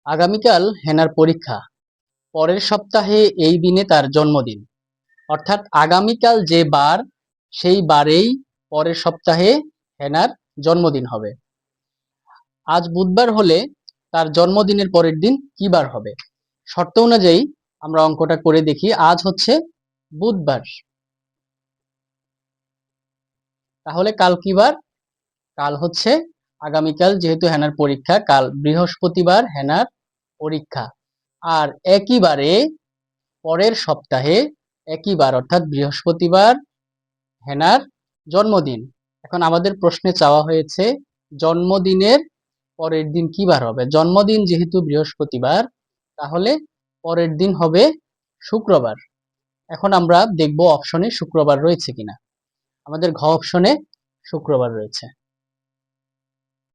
আগামীকাল হেনার পরীক্ষা। পরের সপ্তাহে এই দিনে তার জন্মদিন। অর্থাৎ আগামীকাল যে বার, সেই বারেই পরের সপ্তাহে হেনার জন্মদিন হবে। আজ বুধবার হলে তার জন্মদিনের পরের দিন কি বার হবে? শর্ত অনুযায়ী আমরা অঙ্কটা করে দেখি। আজ হচ্ছে বুধবার, তাহলে কাল কি বার? কাল হচ্ছে আগামীকাল, যেহেতু হেনার পরীক্ষা, কাল বৃহস্পতিবার হেনার পরীক্ষা। আর একইবারে পরের সপ্তাহে একইবার অর্থাৎ বৃহস্পতিবার হেনার জন্মদিন। এখন আমাদের প্রশ্নে চাওয়া হয়েছে জন্মদিনের পরের দিন কি বার হবে। জন্মদিন যেহেতু বৃহস্পতিবার, তাহলে পরের দিন হবে শুক্রবার। এখন আমরা দেখব অপশনে শুক্রবার রয়েছে কিনা। আমাদের ঘ অপশনে শুক্রবার রয়েছে।